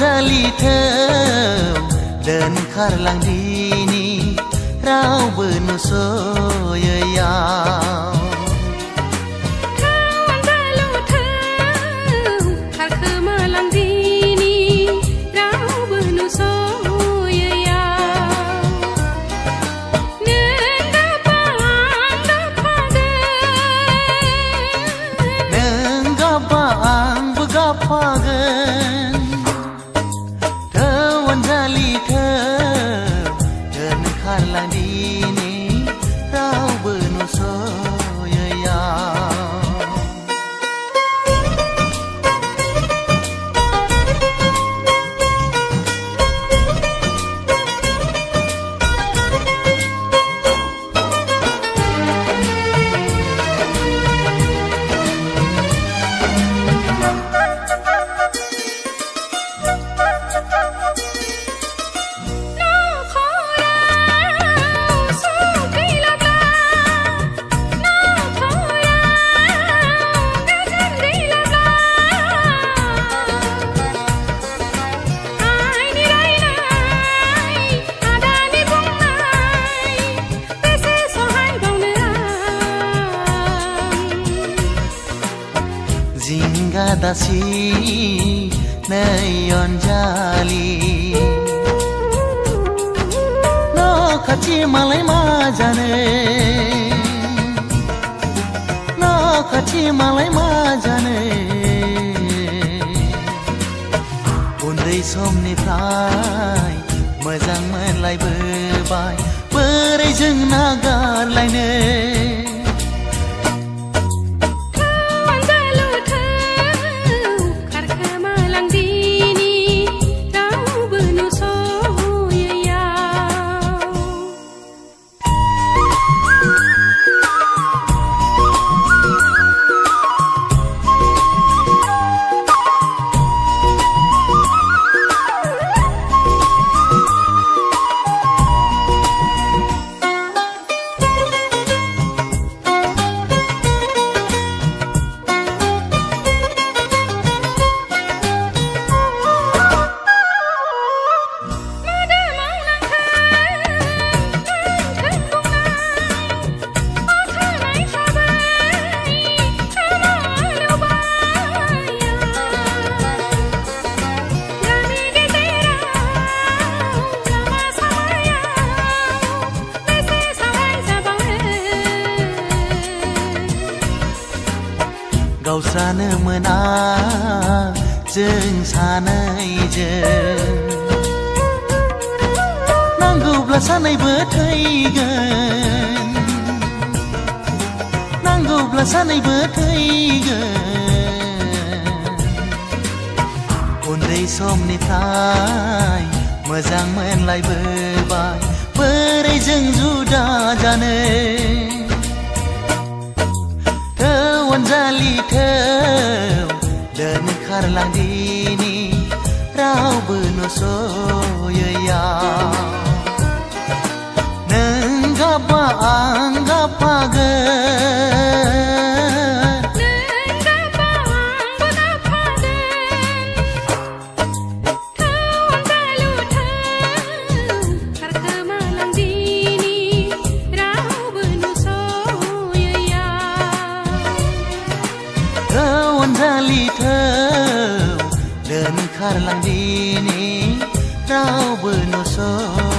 Jali thơm đơn khar lang đi ni rau bờ nu sôi yao Dasi nayon jali no khachi malai majane no khachi malai majane undai somnifrai mojang moनलायबोबाय बोरै जों नागारलायनो गावस्रानो मोना जों सानैजों नांगौब्ला सानैबो थैगोन नांगौब्ला सानैबो थैगोन उन्दै समनिफ्राय मोजां मोनलायबोबाय बोरै जों जुदा जानो Jali thơm đơn khar lang đi ni rau bờ nu sôi yao nâng gapa ang gapa ge Jali thơm đơn khar lang đi ni rau bờ nu sôi